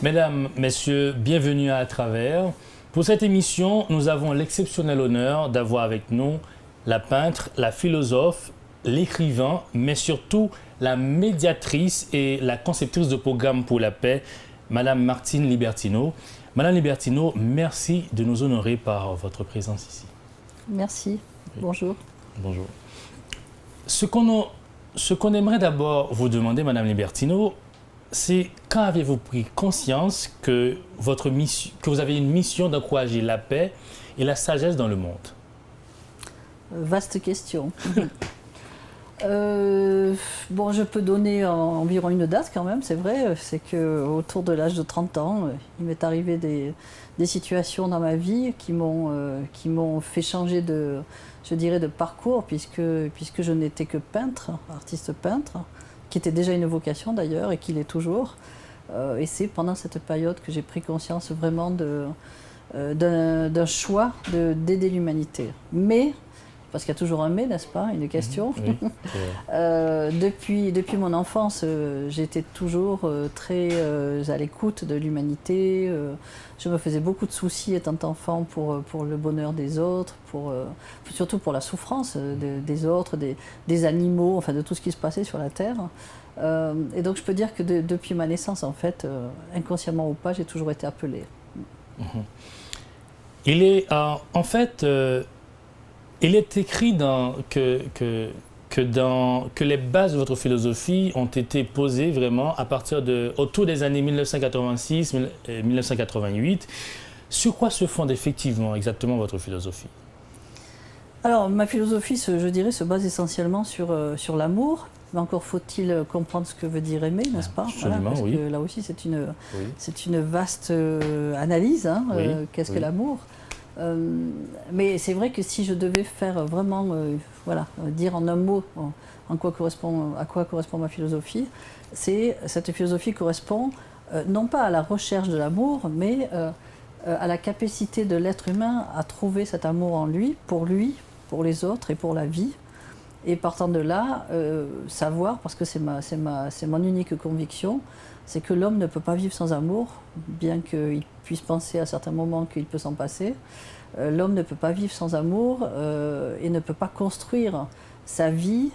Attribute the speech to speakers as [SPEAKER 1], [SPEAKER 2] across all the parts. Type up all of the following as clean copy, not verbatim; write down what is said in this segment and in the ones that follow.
[SPEAKER 1] Mesdames, Messieurs, bienvenue à travers. Pour cette émission, nous avons l'exceptionnel honneur d'avoir avec nous la peintre, la philosophe, l'écrivain, mais surtout la médiatrice et la conceptrice de programmes pour la paix, Madame Martine Libertino. Madame Libertino, merci de nous honorer par votre présence ici.
[SPEAKER 2] Merci. Oui. Bonjour.
[SPEAKER 1] Bonjour. Ce qu'on aimerait d'abord vous demander, Madame Libertino, c'est quand avez-vous pris conscience que vous avez une mission d'encourager la paix et la sagesse dans le monde?
[SPEAKER 2] Vaste question. Bon, je peux donner environ une date quand même, c'est vrai. C'est qu'autour de l'âge de 30 ans, il m'est arrivé des situations dans ma vie qui m'ont fait changer de parcours, puisque je n'étais que peintre, artiste peintre, qui était déjà une vocation d'ailleurs et qui l'est toujours. Et c'est pendant cette période que j'ai pris conscience vraiment d'un choix d'aider l'humanité. Mais, parce qu'il y a toujours un mais, n'est-ce pas, une question.
[SPEAKER 1] Oui,
[SPEAKER 2] depuis mon enfance, j'étais toujours très à l'écoute de l'humanité. Je me faisais beaucoup de soucis étant enfant pour le bonheur des autres, surtout pour la souffrance des autres, des animaux, enfin de tout ce qui se passait sur la Terre. Et donc je peux dire que depuis ma naissance, en fait, inconsciemment ou pas, j'ai toujours été appelée.
[SPEAKER 1] Il est il est écrit que les bases de votre philosophie ont été posées vraiment autour des années 1986 et 1988. Sur quoi se fonde effectivement exactement votre philosophie?
[SPEAKER 2] Alors, ma philosophie, je dirais, se base essentiellement sur l'amour. Mais encore faut-il comprendre ce que veut dire aimer, n'est-ce pas?
[SPEAKER 1] Absolument,
[SPEAKER 2] voilà, parce
[SPEAKER 1] oui.
[SPEAKER 2] que là aussi, c'est une vaste analyse. Hein,
[SPEAKER 1] oui,
[SPEAKER 2] qu'est-ce
[SPEAKER 1] oui.
[SPEAKER 2] que l'amour? Mais c'est vrai que si je devais faire vraiment, dire en un mot à quoi correspond ma philosophie, cette philosophie correspond non pas à la recherche de l'amour, mais à la capacité de l'être humain à trouver cet amour en lui, pour les autres et pour la vie. Et partant de là, savoir, parce que c'est mon unique conviction, c'est que l'homme ne peut pas vivre sans amour, bien qu'il puisse penser à certains moments qu'il peut s'en passer. L'homme ne peut pas vivre sans amour et ne peut pas construire sa vie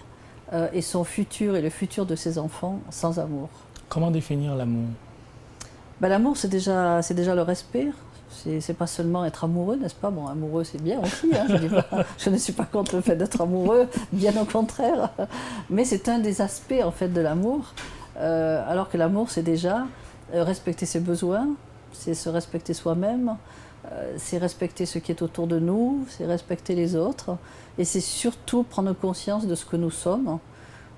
[SPEAKER 2] et son futur et le futur de ses enfants sans amour.
[SPEAKER 1] Comment définir l'amour?
[SPEAKER 2] L'amour, c'est déjà le respect. C'est pas seulement être amoureux, n'est-ce pas? Bon, amoureux, c'est bien aussi. Hein, je ne suis pas contre le fait d'être amoureux, bien au contraire. Mais c'est un des aspects, en fait, de l'amour. Alors que l'amour, c'est déjà respecter ses besoins, c'est se respecter soi-même, c'est respecter ce qui est autour de nous, c'est respecter les autres. Et c'est surtout prendre conscience de ce que nous sommes,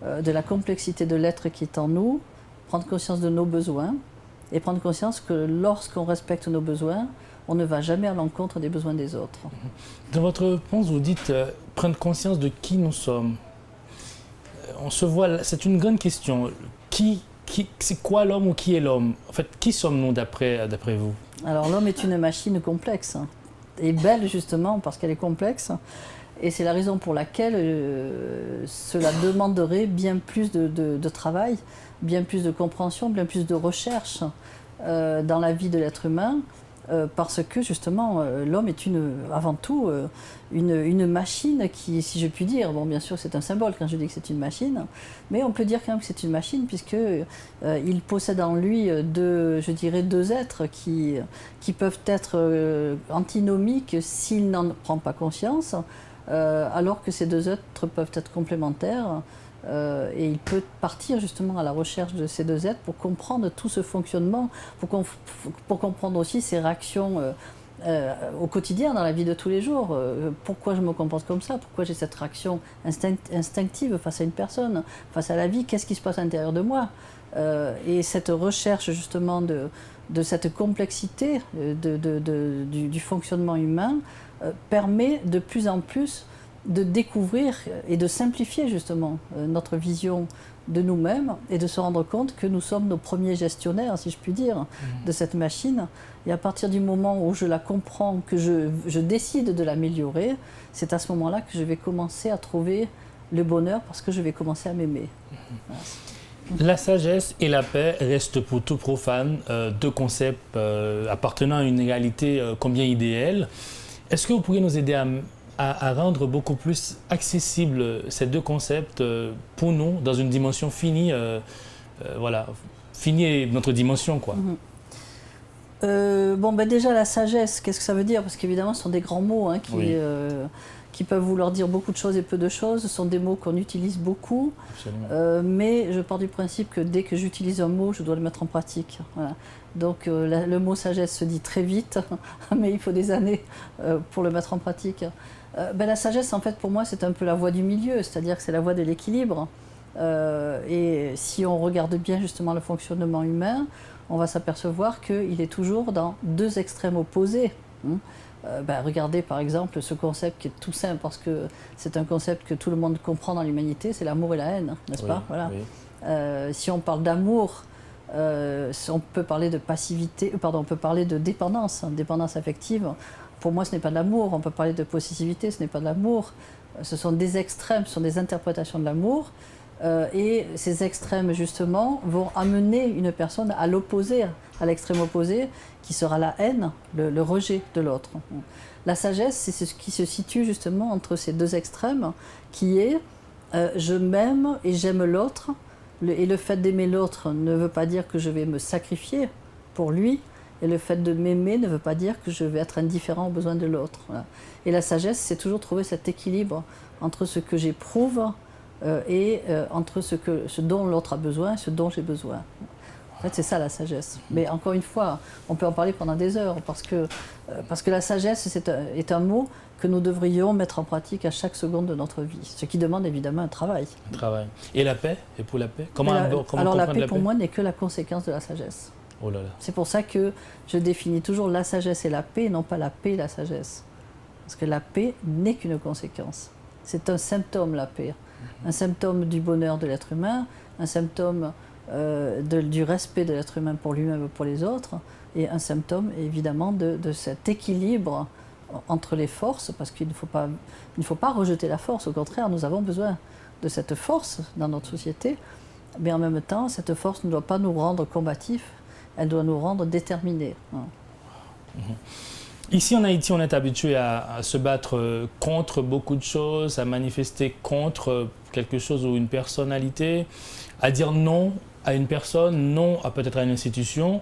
[SPEAKER 2] de la complexité de l'être qui est en nous, prendre conscience de nos besoins et prendre conscience que lorsqu'on respecte nos besoins, on ne va jamais à l'encontre des besoins des autres.
[SPEAKER 1] Dans votre réponse, vous dites prendre conscience de qui nous sommes. On se voit, c'est une grande question. C'est quoi l'homme ou qui est l'homme? En fait, qui sommes-nous d'après vous?
[SPEAKER 2] Alors l'homme est une machine complexe et belle justement parce qu'elle est complexe. Et c'est la raison pour laquelle cela demanderait bien plus de travail, bien plus de compréhension, bien plus de recherche dans la vie de l'être humain. Parce que justement, l'homme est avant tout une machine qui, si je puis dire, bon bien sûr c'est un symbole quand je dis que c'est une machine, mais on peut dire quand même que c'est une machine puisque il possède en lui deux êtres qui peuvent être antinomiques s'il n'en prend pas conscience, alors que ces deux êtres peuvent être complémentaires. Et il peut partir justement à la recherche de ces deux êtres pour comprendre tout ce fonctionnement, pour comprendre aussi ses réactions au quotidien, dans la vie de tous les jours. Pourquoi je me comporte comme ça? Pourquoi j'ai cette réaction instinctive face à une personne, face à la vie? Qu'est-ce qui se passe à l'intérieur de moi? Et cette recherche justement de cette complexité du fonctionnement humain permet de plus en plus de découvrir et de simplifier justement notre vision de nous-mêmes et de se rendre compte que nous sommes nos premiers gestionnaires, si je puis dire, de cette machine. Et à partir du moment où je la comprends, que je décide de l'améliorer, c'est à ce moment-là que je vais commencer à trouver le bonheur parce que je vais commencer à m'aimer. Voilà.
[SPEAKER 1] La sagesse et la paix restent pour tout profane deux concepts appartenant à une réalité combien idéale. Est-ce que vous pourriez nous aider à rendre beaucoup plus accessibles ces deux concepts pour nous dans une dimension finie, voilà, finie est notre dimension, quoi.
[SPEAKER 2] Bon, ben déjà, la sagesse, qu'est-ce que ça veut dire? Parce qu'évidemment, ce sont des grands mots hein, qui peuvent vouloir dire beaucoup de choses et peu de choses. Ce sont des mots qu'on utilise beaucoup. Mais je pars du principe que dès que j'utilise un mot, je dois le mettre en pratique. Voilà. Donc le mot sagesse se dit très vite, mais il faut des années pour le mettre en pratique. Ben, la sagesse, en fait, pour moi, c'est un peu la voie du milieu, c'est-à-dire que c'est la voie de l'équilibre. Et si on regarde bien justement le fonctionnement humain, on va s'apercevoir qu'il est toujours dans deux extrêmes opposés. Ben, regardez par exemple ce concept qui est tout simple parce que c'est un concept que tout le monde comprend dans l'humanité, c'est l'amour et la haine, n'est-ce pas? Voilà. Si on parle d'amour, on peut parler de passivité, pardon, on peut parler de dépendance, dépendance affective. Pour moi, ce n'est pas de l'amour. On peut parler de possessivité, ce n'est pas de l'amour. Ce sont des extrêmes, ce sont des interprétations de l'amour. Et ces extrêmes, justement, vont amener une personne à l'opposé, à l'extrême opposé, qui sera la haine, le rejet de l'autre. La sagesse, c'est ce qui se situe justement entre ces deux extrêmes, qui est je m'aime et j'aime l'autre. Et le fait d'aimer l'autre ne veut pas dire que je vais me sacrifier pour lui. Et le fait de m'aimer ne veut pas dire que je vais être indifférent aux besoins de l'autre. Voilà. Et la sagesse, c'est toujours trouver cet équilibre entre ce que j'éprouve et entre ce dont l'autre a besoin et ce dont j'ai besoin. En fait, c'est ça la sagesse. Mais encore une fois, on peut en parler pendant des heures parce que la sagesse est un mot que nous devrions mettre en pratique à chaque seconde de notre vie, ce qui demande évidemment un travail.
[SPEAKER 1] Un travail. Et la paix? Et pour la paix? Comment
[SPEAKER 2] alors la paix, pour moi, n'est que la conséquence de la sagesse.
[SPEAKER 1] Oh là là. C'est
[SPEAKER 2] pour ça que je définis toujours la sagesse et la paix, et non pas la paix et la sagesse. Parce que la paix n'est qu'une conséquence. C'est un symptôme, la paix. Un symptôme du bonheur de l'être humain, un symptôme du respect de l'être humain pour lui-même et pour les autres, et un symptôme évidemment de cet équilibre entre les forces, parce qu'il ne faut pas rejeter la force, au contraire, nous avons besoin de cette force dans notre société, mais en même temps, cette force ne doit pas nous rendre combatifs, elle doit nous rendre déterminés.
[SPEAKER 1] Ici en Haïti, on est habitué à se battre contre beaucoup de choses, à manifester contre quelque chose ou une personnalité, à dire non à une personne, non à peut-être à une institution.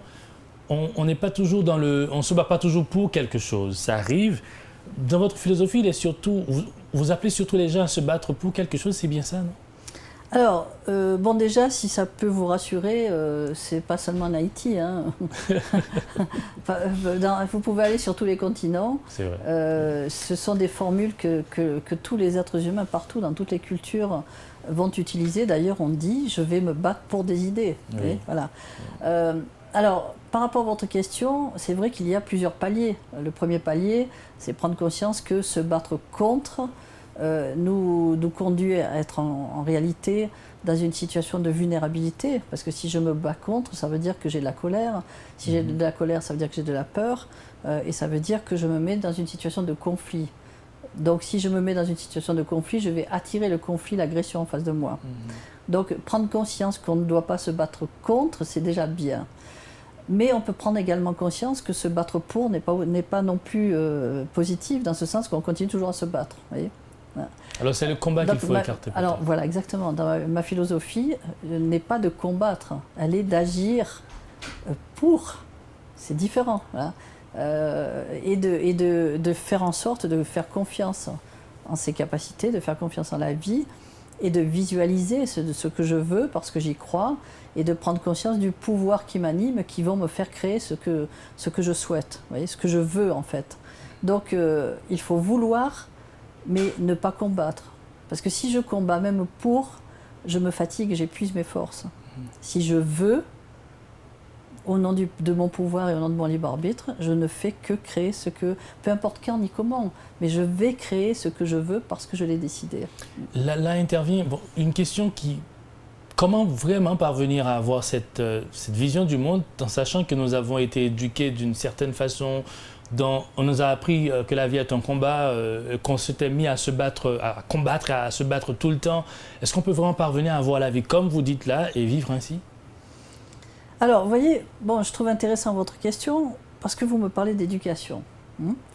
[SPEAKER 1] On n'est pas toujours on se bat pas toujours pour quelque chose. Ça arrive. Dans votre philosophie, il est surtout, vous appelez surtout les gens à se battre pour quelque chose, c'est bien ça, non?
[SPEAKER 2] Alors, bon déjà, si ça peut vous rassurer, c'est pas seulement en Haïti. Hein. Vous pouvez aller sur tous les continents.
[SPEAKER 1] C'est vrai.
[SPEAKER 2] Ce sont des formules que tous les êtres humains, partout, dans toutes les cultures, vont utiliser. D'ailleurs, on dit « je vais me battre pour des idées ».
[SPEAKER 1] Oui.
[SPEAKER 2] Voilà. Alors, par rapport à votre question, c'est vrai qu'il y a plusieurs paliers. Le premier palier, c'est prendre conscience que se battre contre nous conduit à être en réalité dans une situation de vulnérabilité, parce que si je me bats contre, ça veut dire que j'ai de la colère. Si j'ai de la colère, ça veut dire que j'ai de la peur, et ça veut dire que je me mets dans une situation de conflit. Donc si je me mets dans une situation de conflit, je vais attirer le conflit, l'agression en face de moi. Donc prendre conscience qu'on ne doit pas se battre contre, c'est déjà bien. Mais on peut prendre également conscience que se battre pour n'est pas non plus positif, dans ce sens qu'on continue toujours à se battre. Vous voyez ? Voilà.
[SPEAKER 1] Alors c'est le combat qu'il faut écarter.
[SPEAKER 2] Alors voilà, exactement. Dans ma philosophie, n'est pas de combattre, elle est d'agir pour. C'est différent. Voilà. Et de faire en sorte de faire confiance en ses capacités, de faire confiance en la vie et de visualiser ce que je veux parce que j'y crois et de prendre conscience du pouvoir qui m'anime, qui vont me faire créer ce que je souhaite, vous voyez, ce que je veux en fait. Donc il faut vouloir, mais ne pas combattre. Parce que si je combats même pour, je me fatigue et j'épuise mes forces. Si je veux, au nom de mon pouvoir et au nom de mon libre arbitre, je ne fais que créer ce que, peu importe quand ni comment, mais je vais créer ce que je veux parce que je l'ai décidé.
[SPEAKER 1] Là intervient une question qui... Comment vraiment parvenir à avoir cette vision du monde en sachant que nous avons été éduqués d'une certaine façon on nous a appris que la vie est un combat, qu'on s'était mis à se battre, à combattre, à se battre tout le temps. Est-ce qu'on peut vraiment parvenir à voir la vie comme vous dites là et vivre ainsi?
[SPEAKER 2] Alors, vous voyez, bon, je trouve intéressant votre question parce que vous me parlez d'éducation.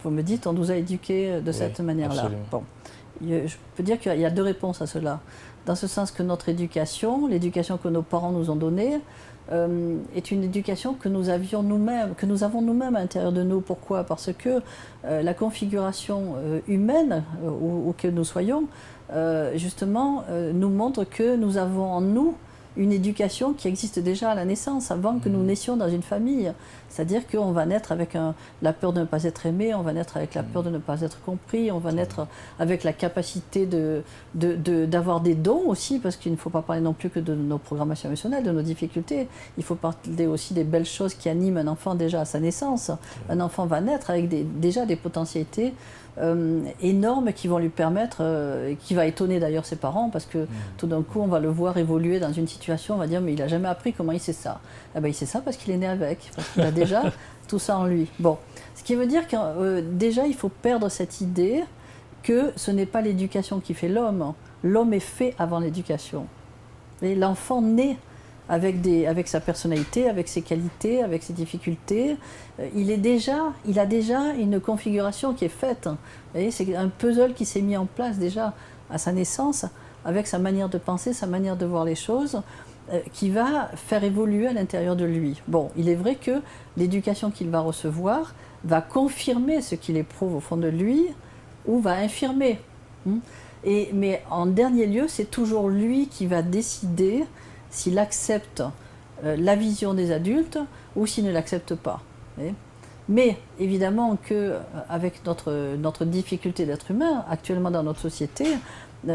[SPEAKER 2] Vous me dites, on nous a éduqués de cette manière-là. Bon, je peux dire qu'il y a deux réponses à cela. Dans ce sens que notre éducation, l'éducation que nos parents nous ont donnée, est une éducation que nous avons nous-mêmes à l'intérieur de nous. Pourquoi? Parce que la configuration humaine où que nous soyons, justement, nous montre que nous avons en nous une éducation qui existe déjà à la naissance, avant que nous naissions dans une famille. C'est-à-dire qu'on va naître avec la peur de ne pas être aimé, on va naître avec la peur de ne pas être compris, on va naître avec la capacité d'avoir des dons aussi, parce qu'il ne faut pas parler non plus que de nos programmations émotionnelles, de nos difficultés. Il faut parler aussi des belles choses qui animent un enfant déjà à sa naissance. Un enfant va naître avec déjà des potentialités énormes qui vont lui permettre, qui va étonner d'ailleurs ses parents, parce que tout d'un coup on va le voir évoluer dans une situation, on va dire mais il n'a jamais appris, comment il sait ça? Eh ben, il sait ça parce qu'il est né avec, parce qu'il a déjà tout ça en lui. Bon, ce qui veut dire que déjà il faut perdre cette idée que ce n'est pas l'éducation qui fait l'homme. L'homme est fait avant l'éducation. Et l'enfant naît avec sa personnalité, avec ses qualités, avec ses difficultés. Il a déjà une configuration qui est faite. C'est un puzzle qui s'est mis en place déjà à sa naissance, avec sa manière de penser, sa manière de voir les choses, qui va faire évoluer à l'intérieur de lui. Bon, il est vrai que l'éducation qu'il va recevoir va confirmer ce qu'il éprouve au fond de lui, ou va infirmer. Mais en dernier lieu, c'est toujours lui qui va décider s'il accepte la vision des adultes ou s'il ne l'accepte pas. Mais évidemment qu'avec notre difficulté d'être humain, actuellement dans notre société,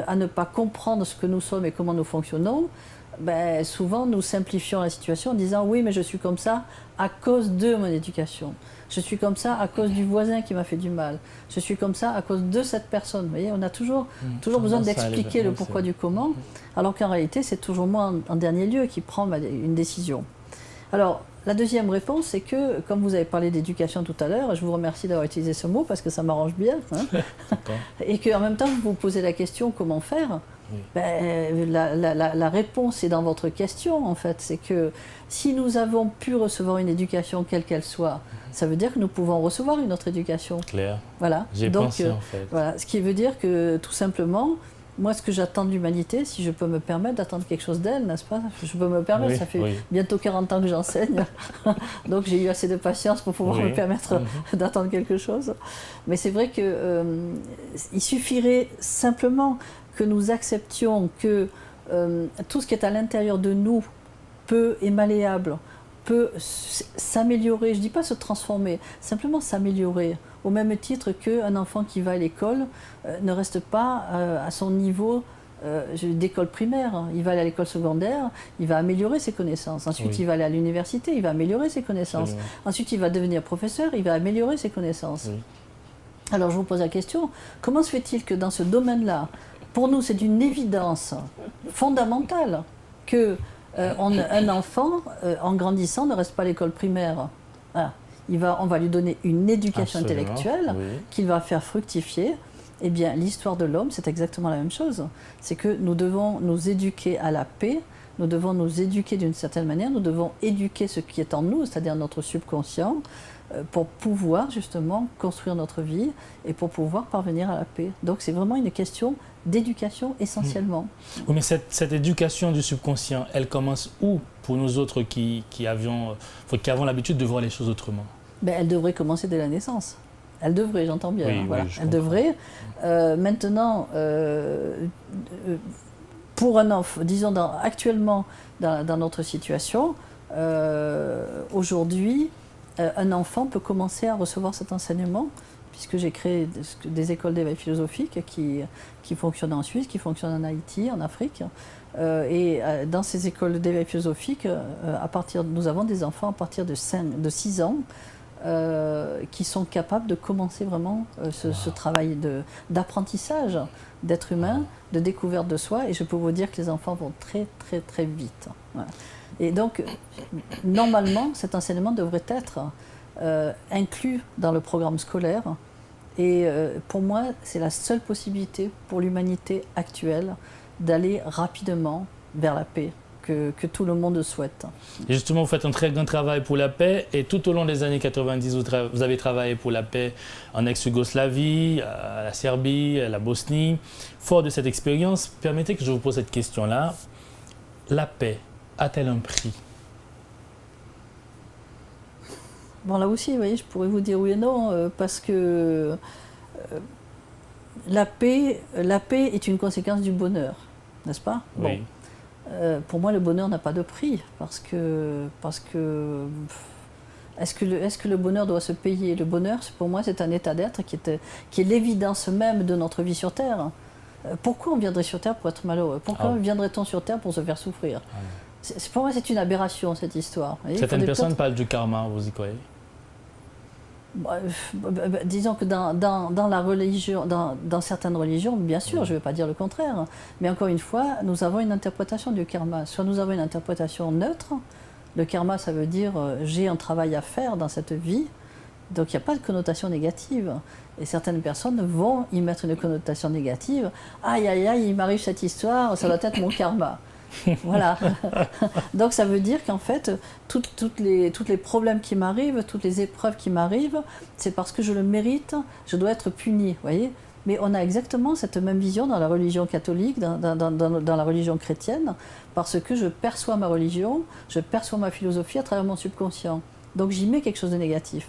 [SPEAKER 2] à ne pas comprendre ce que nous sommes et comment nous fonctionnons, souvent nous simplifions la situation en disant « oui, mais je suis comme ça à cause de mon éducation. Je suis comme ça à cause du voisin qui m'a fait du mal. Je suis comme ça à cause de cette personne. » Vous voyez, on a toujours besoin d'expliquer le pourquoi du comment, alors qu'en réalité, c'est toujours moi en dernier lieu qui prend une décision. Alors, la deuxième réponse, c'est que, comme vous avez parlé d'éducation tout à l'heure, je vous remercie d'avoir utilisé ce mot parce que ça m'arrange bien, et qu'en même temps, vous vous posez la question comment faire. La réponse est dans votre question, en fait. C'est que si nous avons pu recevoir une éducation quelle qu'elle soit, ça veut dire que nous pouvons recevoir une autre éducation.
[SPEAKER 1] Clair.
[SPEAKER 2] Voilà.
[SPEAKER 1] J'ai pensé, en fait.
[SPEAKER 2] Voilà. Ce qui veut dire que, tout simplement, moi, ce que j'attends de l'humanité, si je peux me permettre d'attendre quelque chose d'elle, n'est-ce pas? Je peux me permettre, ça fait bientôt 40 ans que j'enseigne, donc j'ai eu assez de patience pour pouvoir me permettre d'attendre quelque chose. Mais c'est vrai qu'il suffirait simplement que nous acceptions que tout ce qui est à l'intérieur de nous est malléable, peut s'améliorer, je ne dis pas se transformer, simplement s'améliorer, au même titre qu'un enfant qui va à l'école ne reste pas à son niveau d'école primaire. Il va aller à l'école secondaire, il va améliorer ses connaissances. Ensuite, il va aller à l'université, il va améliorer ses connaissances. Ensuite, il va devenir professeur, il va améliorer ses connaissances. Alors, je vous pose la question, comment se fait-il que dans ce domaine-là, pour nous, c'est d'une évidence fondamentale que un enfant, en grandissant, ne reste pas à l'école primaire. On va lui donner une éducation intellectuelle qu'il va faire fructifier. Eh bien, l'histoire de l'homme, c'est exactement la même chose. C'est que nous devons nous éduquer à la paix, nous devons nous éduquer d'une certaine manière, nous devons éduquer ce qui est en nous, c'est-à-dire notre subconscient, pour pouvoir justement construire notre vie et pour pouvoir parvenir à la paix. Donc c'est vraiment une question d'éducation essentiellement.
[SPEAKER 1] Oui, mais cette éducation du subconscient, elle commence où pour nous autres qui avons l'habitude de voir les choses autrement?
[SPEAKER 2] Elle devrait commencer dès la naissance. Elle devrait, j'entends bien.
[SPEAKER 1] Oui,
[SPEAKER 2] voilà.
[SPEAKER 1] Je
[SPEAKER 2] elle
[SPEAKER 1] comprends.
[SPEAKER 2] devrait. Maintenant, pour un enfant, disons actuellement dans notre situation, aujourd'hui, un enfant peut commencer à recevoir cet enseignement, puisque j'ai créé des écoles d'éveil philosophique qui fonctionnent en Suisse, qui fonctionnent en Haïti, en Afrique. Et dans ces écoles d'éveil philosophique, nous avons des enfants à partir de 6 ans qui sont capables de commencer vraiment ce travail d'apprentissage d'être humain, de découverte de soi. Et je peux vous dire que les enfants vont très, très, très vite. Voilà. Et donc, normalement, cet enseignement devrait être inclus dans le programme scolaire. Et pour moi, c'est la seule possibilité pour l'humanité actuelle d'aller rapidement vers la paix que tout le monde souhaite.
[SPEAKER 1] Et justement, vous faites un très grand travail pour la paix et tout au long des années 90, vous avez travaillé pour la paix en ex-Yougoslavie, à la Serbie, à la Bosnie. Fort de cette expérience, permettez que je vous pose cette question-là. La paix a-t-elle un prix?
[SPEAKER 2] Bon, là aussi, vous voyez, je pourrais vous dire oui et non, parce que la paix est une conséquence du bonheur, n'est-ce pas?
[SPEAKER 1] Oui.
[SPEAKER 2] Pour moi, le bonheur n'a pas de prix, parce que est-ce que le bonheur doit se payer? Le bonheur, pour moi, c'est un état d'être qui est l'évidence même de notre vie sur Terre. Pourquoi on viendrait sur Terre pour être malheureux? Pourquoi viendrait-on sur Terre pour se faire souffrir? Pour moi, c'est une aberration, cette histoire. Voyez,
[SPEAKER 1] certaines personnes parlent du karma, vous y croyez?
[SPEAKER 2] Disons que dans la religion, dans certaines religions, bien sûr, je ne vais pas dire le contraire, mais encore une fois, nous avons une interprétation du karma. Soit nous avons une interprétation neutre, le karma, ça veut dire j'ai un travail à faire dans cette vie, donc il n'y a pas de connotation négative. Et certaines personnes vont y mettre une connotation négative. Aïe, aïe, aïe, il m'arrive cette histoire, ça doit être mon karma. Voilà. Donc ça veut dire qu'en fait, toutes les problèmes qui m'arrivent, toutes les épreuves qui m'arrivent, c'est parce que je le mérite, je dois être puni, voyez. Mais on a exactement cette même vision dans la religion catholique, dans la religion chrétienne, parce que je perçois ma religion, je perçois ma philosophie à travers mon subconscient. Donc j'y mets quelque chose de négatif.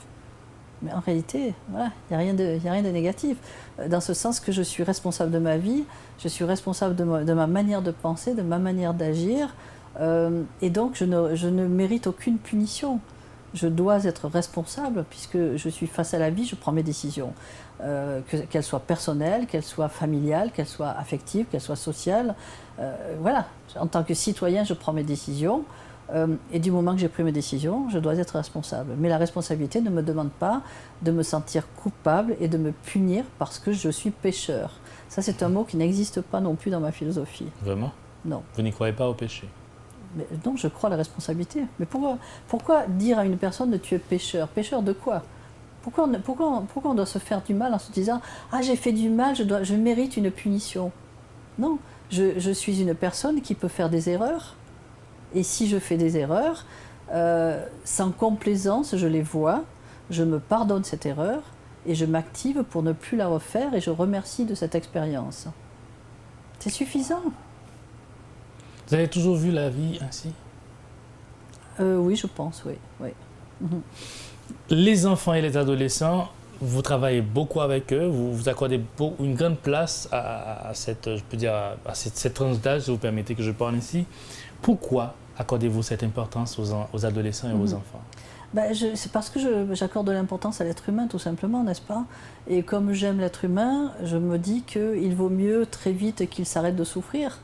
[SPEAKER 2] Mais en réalité, voilà, il n'y a rien de négatif. Dans ce sens que je suis responsable de ma vie, je suis responsable de ma manière de penser, de ma manière d'agir, et donc je ne mérite aucune punition. Je dois être responsable puisque je suis face à la vie, je prends mes décisions. Qu'elles soient personnelles, qu'elles soient familiales, qu'elles soient affectives, qu'elles soient sociales. Voilà, en tant que citoyen, je prends mes décisions. Et du moment que j'ai pris mes décisions, je dois être responsable. Mais la responsabilité ne me demande pas de me sentir coupable et de me punir parce que je suis pécheur. Ça, c'est un mot qui n'existe pas non plus dans ma philosophie.
[SPEAKER 1] Vraiment?
[SPEAKER 2] Non.
[SPEAKER 1] Vous n'y croyez pas au péché?
[SPEAKER 2] Mais non, je crois à la responsabilité. Mais pourquoi dire à une personne tu es pécheur? Pécheur de quoi? Pourquoi on doit se faire du mal en se disant ah, j'ai fait du mal, je mérite une punition? Non, je suis une personne qui peut faire des erreurs. Et si je fais des erreurs, sans complaisance, je les vois, je me pardonne cette erreur et je m'active pour ne plus la refaire et je remercie de cette expérience. C'est suffisant.
[SPEAKER 1] Vous avez toujours vu la vie ainsi?
[SPEAKER 2] Oui, je pense, oui. Oui.
[SPEAKER 1] Les enfants et les adolescents, vous travaillez beaucoup avec eux, vous accordez une grande place à cette tranche d'âge, si vous permettez que je parle ainsi. Pourquoi accordez-vous cette importance aux adolescents et aux enfants?
[SPEAKER 2] C'est parce que j'accorde de l'importance à l'être humain, tout simplement, n'est-ce pas? Et comme j'aime l'être humain, je me dis qu'il vaut mieux très vite qu'il s'arrête de souffrir.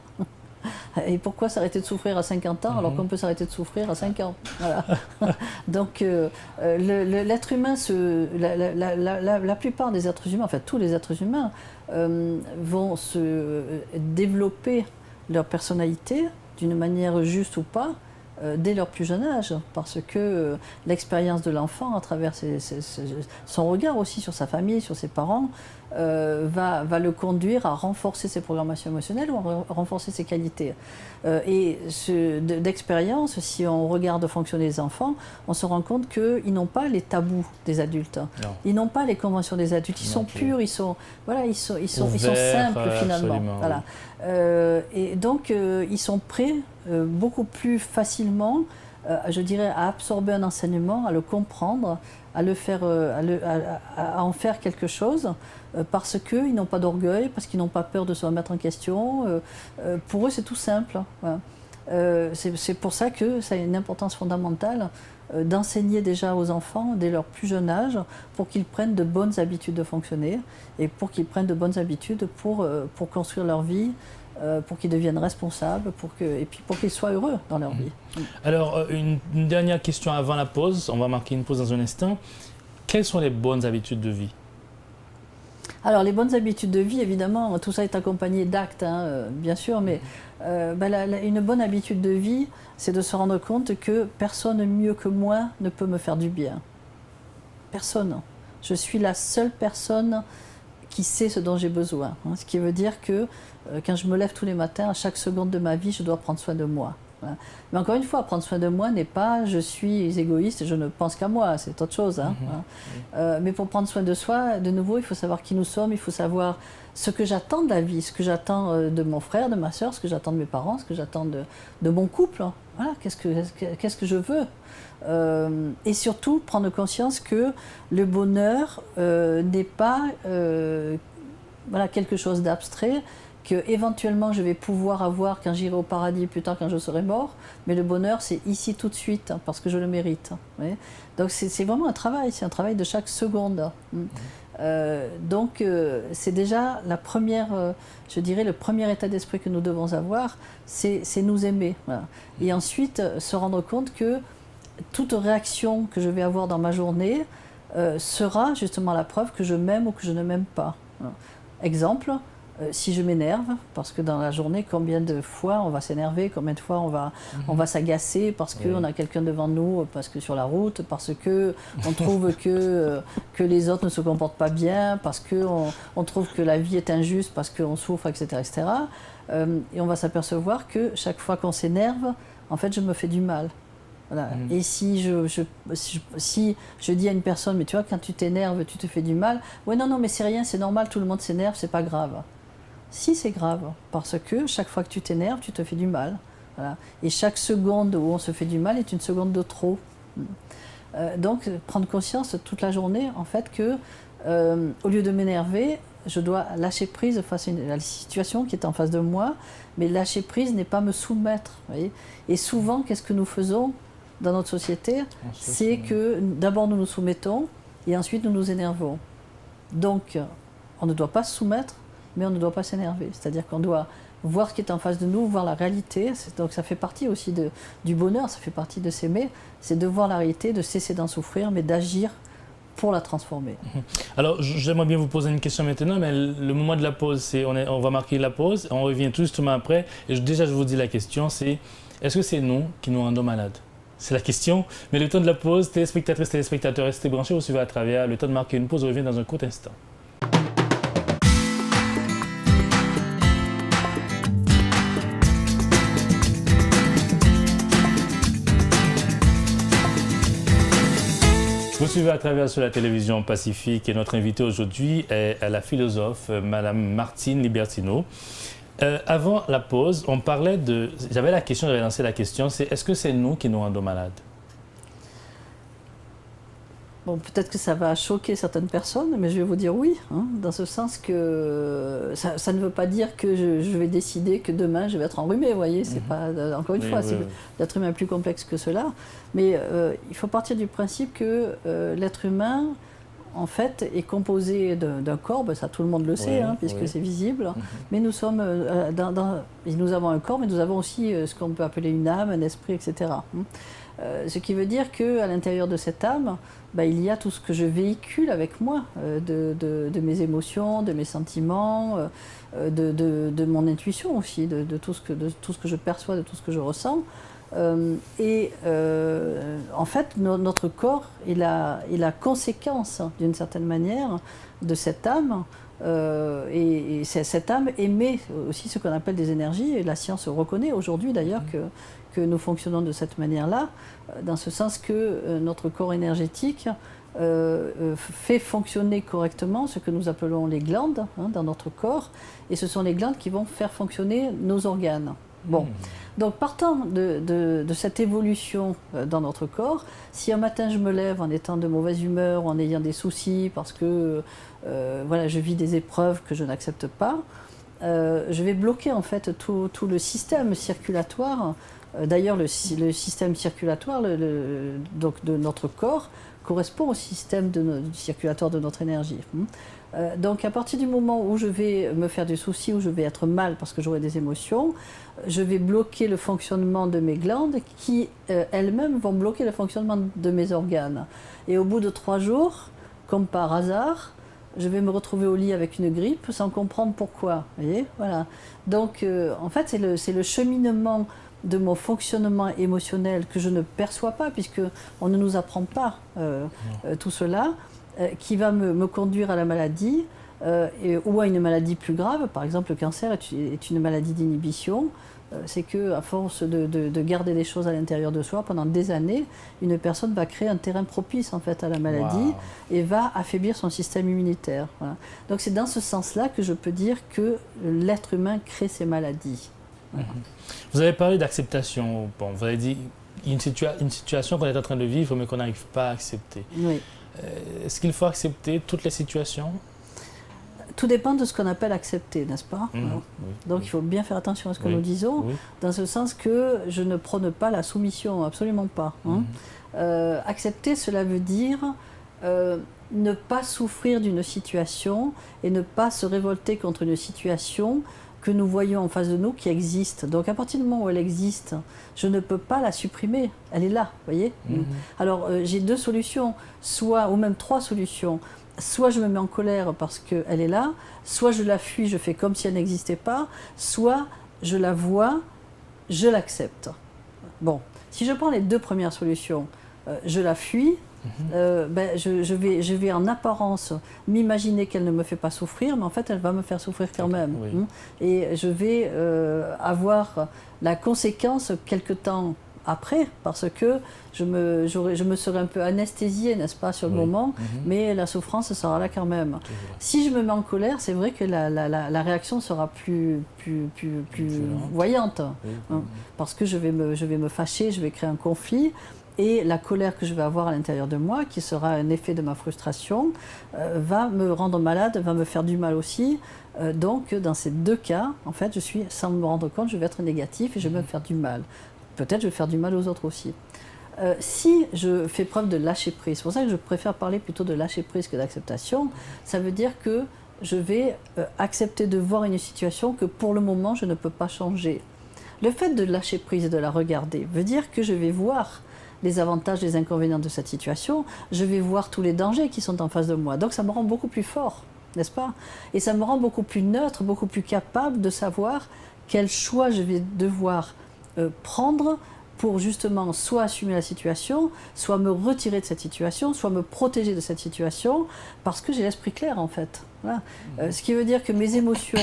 [SPEAKER 2] Et pourquoi s'arrêter de souffrir à 50 ans alors qu'on peut s'arrêter de souffrir à 5 ans? Voilà. Donc l'être humain, la plupart des êtres humains, enfin tous les êtres humains, vont se développer leur personnalité d'une manière juste ou pas, dès leur plus jeune âge, parce que l'expérience de l'enfant, à travers son regard aussi sur sa famille, sur ses parents, va le conduire à renforcer ses programmations émotionnelles ou à renforcer ses qualités. Et d'expérience, si on regarde fonctionner les enfants, on se rend compte qu'ils n'ont pas les tabous des adultes. Non. Ils n'ont pas les conventions des adultes. Ils sont purs, ils sont simples finalement. Voilà. Et donc, ils sont prêts beaucoup plus facilement, je dirais, à absorber un enseignement, à le comprendre, à en faire quelque chose, parce qu'ils n'ont pas d'orgueil, parce qu'ils n'ont pas peur de se remettre en question. Pour eux, c'est tout simple. Voilà. C'est pour ça que ça a une importance fondamentale d'enseigner déjà aux enfants, dès leur plus jeune âge, pour qu'ils prennent de bonnes habitudes de fonctionner et pour qu'ils prennent de bonnes habitudes pour construire leur vie, pour qu'ils deviennent responsables et puis pour qu'ils soient heureux dans leur vie.
[SPEAKER 1] Alors, une dernière question avant la pause. On va marquer une pause dans un instant. Quelles sont les bonnes habitudes de vie?
[SPEAKER 2] Alors, les bonnes habitudes de vie, évidemment, tout ça est accompagné d'actes, bien sûr, mais une bonne habitude de vie, c'est de se rendre compte que personne mieux que moi ne peut me faire du bien. Personne. Je suis la seule personne qui sait ce dont j'ai besoin. Ce qui veut dire que quand je me lève tous les matins, à chaque seconde de ma vie, je dois prendre soin de moi. Voilà. Mais encore une fois, prendre soin de moi n'est pas je suis égoïste, je ne pense qu'à moi, c'est autre chose. Mais pour prendre soin de soi, de nouveau, il faut savoir qui nous sommes, il faut savoir ce que j'attends de la vie, ce que j'attends de mon frère, de ma soeur, ce que j'attends de mes parents, ce que j'attends de mon couple. Voilà, qu'est-ce que je veux et surtout, prendre conscience que le bonheur n'est pas voilà, quelque chose d'abstrait, que éventuellement je vais pouvoir avoir quand j'irai au paradis plus tard quand je serai mort, mais le bonheur c'est ici tout de suite parce que je le mérite. Oui. Donc c'est vraiment un travail, c'est un travail de chaque seconde. Donc c'est déjà la première, je dirais le premier état d'esprit que nous devons avoir, c'est nous aimer. Voilà. Et ensuite se rendre compte que toute réaction que je vais avoir dans ma journée sera justement la preuve que je m'aime ou que je ne m'aime pas. Voilà. Exemple, si je m'énerve, parce que dans la journée, combien de fois on va s'énerver, combien de fois on va s'agacer parce qu'on a quelqu'un devant nous, parce que sur la route, parce qu'on trouve que les autres ne se comportent pas bien, parce qu'on trouve que la vie est injuste, parce qu'on souffre, etc. etc. Et on va s'apercevoir que chaque fois qu'on s'énerve, en fait, je me fais du mal. Voilà. Et si je dis à une personne, mais tu vois, quand tu t'énerves, tu te fais du mal, ouais, non, mais c'est rien, c'est normal, tout le monde s'énerve, c'est pas grave. Si, c'est grave, parce que chaque fois que tu t'énerves, tu te fais du mal. Voilà. Et chaque seconde où on se fait du mal est une seconde de trop. Donc, prendre conscience toute la journée, en fait, que au lieu de m'énerver, je dois lâcher prise face à la situation qui est en face de moi, mais lâcher prise n'est pas me soumettre. Vous voyez. Et souvent, qu'est-ce que nous faisons dans notre société? C'est que d'abord nous nous soumettons et ensuite nous nous énervons. Donc, on ne doit pas se soumettre, mais on ne doit pas s'énerver. C'est-à-dire qu'on doit voir ce qui est en face de nous, voir la réalité. Donc ça fait partie aussi du bonheur, ça fait partie de s'aimer, c'est de voir la réalité, de cesser d'en souffrir, mais d'agir pour la transformer.
[SPEAKER 1] Alors, j'aimerais bien vous poser une question maintenant, mais le moment de la pause, on va marquer la pause, on revient tout justement après. Et déjà, je vous dis la question, c'est est-ce que c'est nous qui nous rendons malades? C'est la question. Mais le temps de la pause, téléspectatrices, téléspectateurs, restez branchés, vous suivez à travers. Le temps de marquer une pause, on revient dans un court instant. Vous suivez à travers sur la télévision Pacifique et notre invitée aujourd'hui est la philosophe Madame Martine Libertino. Avant la pause, on parlait j'avais lancé la question, c'est est-ce que c'est nous qui nous rendons malades?
[SPEAKER 2] Bon, peut-être que ça va choquer certaines personnes, mais je vais vous dire oui, dans ce sens que ça ne veut pas dire que je vais décider que demain je vais être enrhumé, vous voyez, c'est pas, encore une fois, l'être humain est plus complexe que cela, mais il faut partir du principe que l'être humain, en fait, est composé d'un corps, ça tout le monde le sait, puisque c'est visible, mais nous sommes, nous avons un corps, mais nous avons aussi ce qu'on peut appeler une âme, un esprit, etc. Ce qui veut dire qu'à l'intérieur de cette âme, il y a tout ce que je véhicule avec moi, de mes émotions, de mes sentiments, de mon intuition aussi, de tout ce que je perçois, de tout ce que je ressens. En fait, notre corps est la conséquence, d'une certaine manière, de cette âme. Et cette âme émet aussi ce qu'on appelle des énergies, et la science reconnaît aujourd'hui d'ailleurs que nous fonctionnons de cette manière-là, dans ce sens que notre corps énergétique fait fonctionner correctement ce que nous appelons les glandes dans notre corps, et ce sont les glandes qui vont faire fonctionner nos organes. Bon. Donc partant de cette évolution dans notre corps, si un matin je me lève en étant de mauvaise humeur, en ayant des soucis, parce que voilà, je vis des épreuves que je n'accepte pas, je vais bloquer en fait tout le système circulatoire. D'ailleurs, le système circulatoire donc de notre corps correspond au système circulatoire de notre énergie. Donc à partir du moment où je vais me faire des soucis, où je vais être mal parce que j'aurai des émotions, je vais bloquer le fonctionnement de mes glandes qui elles-mêmes vont bloquer le fonctionnement de mes organes. Et au bout de 3 jours, comme par hasard, je vais me retrouver au lit avec une grippe sans comprendre pourquoi. Vous voyez, voilà. Donc en fait c'est le cheminement de mon fonctionnement émotionnel que je ne perçois pas, puisqu'on ne nous apprend pas tout cela, qui va me conduire à la maladie ou à une maladie plus grave. Par exemple, le cancer est une maladie d'inhibition. C'est qu'à force de garder des choses à l'intérieur de soi pendant des années, une personne va créer un terrain propice en fait à la maladie et va affaiblir son système immunitaire. Voilà. Donc c'est dans ce sens-là que je peux dire que l'être humain crée ses maladies. Voilà.
[SPEAKER 1] Vous avez parlé d'acceptation. Bon, vous avez dit une situation qu'on est en train de vivre mais qu'on n'arrive pas à accepter.
[SPEAKER 2] Oui.
[SPEAKER 1] Est-ce qu'il faut accepter toutes les situations?
[SPEAKER 2] Tout dépend de ce qu'on appelle accepter, n'est-ce pas?
[SPEAKER 1] Oui,
[SPEAKER 2] Donc il faut bien faire attention à ce que nous disons, dans ce sens que je ne prône pas la soumission, absolument pas. Accepter, cela veut dire ne pas souffrir d'une situation et ne pas se révolter contre une situation que nous voyons en face de nous qui existe. Donc à partir du moment où elle existe, je ne peux pas la supprimer, elle est là, vous voyez. Alors j'ai deux solutions, ou même trois solutions. Soit je me mets en colère parce qu'elle est là, soit je la fuis, je fais comme si elle n'existait pas, soit je la vois, je l'accepte. Bon, si je prends les deux premières solutions, je la fuis, je vais en apparence m'imaginer qu'elle ne me fait pas souffrir, mais en fait elle va me faire souffrir quand même. Et je vais avoir la conséquence quelque temps après, parce que je me serai un peu anesthésiée, n'est-ce pas, sur le moment, mais la souffrance sera là quand même. Si je me mets en colère, c'est vrai que la réaction sera plus voyante, parce que je vais me fâcher, je vais créer un conflit, et la colère que je vais avoir à l'intérieur de moi, qui sera un effet de ma frustration, va me rendre malade, va me faire du mal aussi. Donc, dans ces deux cas, en fait, sans me rendre compte, je vais être négatif et je vais me faire du mal. Peut-être je vais faire du mal aux autres aussi. Si je fais preuve de lâcher prise, c'est pour ça que je préfère parler plutôt de lâcher prise que d'acceptation, ça veut dire que je vais accepter de voir une situation que pour le moment je ne peux pas changer. Le fait de lâcher prise et de la regarder veut dire que je vais voir les avantages, les inconvénients de cette situation, je vais voir tous les dangers qui sont en face de moi. Donc ça me rend beaucoup plus fort, n'est-ce pas? Et ça me rend beaucoup plus neutre, beaucoup plus capable de savoir quel choix je vais devoir prendre pour justement soit assumer la situation, soit me retirer de cette situation, soit me protéger de cette situation, parce que j'ai l'esprit clair en fait. Voilà. Ce qui veut dire que mes émotions